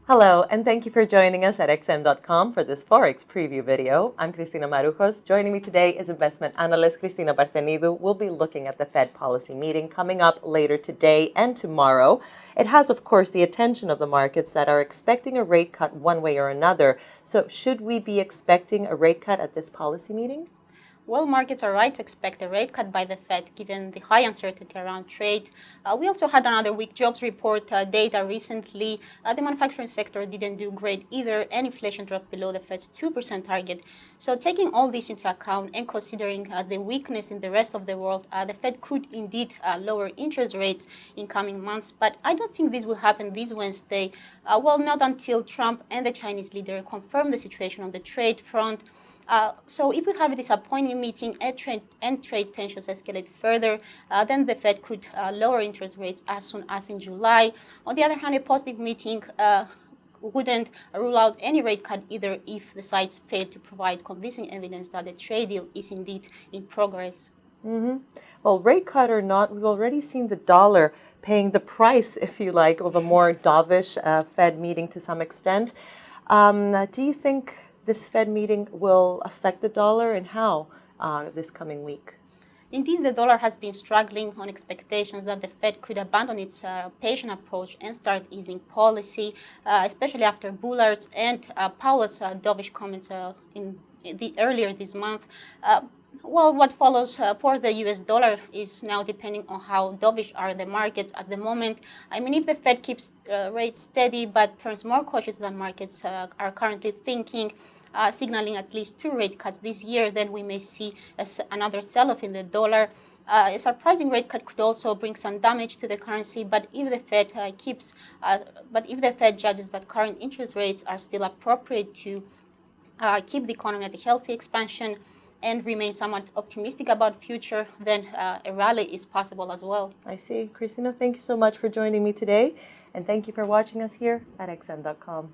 Hello, and thank you for joining us at xm.com for this Forex Preview video. I'm Cristina Marujos. Joining me today is investment analyst Cristina Barcenidu. We'll be looking at the Fed policy meeting coming up later today and tomorrow. It has, of course, the attention of the markets that are expecting a rate cut one way or another. So should we be expecting a rate cut at this policy meeting? Well, markets are right to expect a rate cut by the Fed given the high uncertainty around trade. We also had another weak jobs report data recently. The manufacturing sector didn't do great either, and inflation dropped below the Fed's 2% target. So taking all this into account and considering the weakness in the rest of the world, the Fed could indeed lower interest rates in coming months. But I don't think this will happen this Wednesday. Well, not until Trump and the Chinese leader confirm the situation on the trade front. So if we have a disappointing meeting and trade tensions escalate further, then the Fed could lower interest rates as soon as in July. On the other hand, a positive meeting wouldn't rule out any rate cut either if the sides fail to provide convincing evidence that the trade deal is indeed in progress. Well, rate cut or not, we've already seen the dollar paying the price, if you like, of a more dovish Fed meeting to some extent. Do you think this Fed meeting will affect the dollar, and how this coming week? Indeed, the dollar has been struggling on expectations that the Fed could abandon its patient approach and start easing policy, especially after Bullard's and Powell's dovish comments earlier this month. Well, what follows for the US dollar is now depending on how dovish are the markets at the moment. I mean, if the Fed keeps rates steady but turns more cautious than markets are currently thinking, signaling at least 2 rate cuts this year, then we may see another sell-off in the dollar. A surprising rate cut could also bring some damage to the currency, but if the Fed judges that current interest rates are still appropriate to keep the economy at a healthy expansion and remain somewhat optimistic about future, then a rally is possible as well. I see. Cristina, thank you so much for joining me today, and thank you for watching us here at xm.com.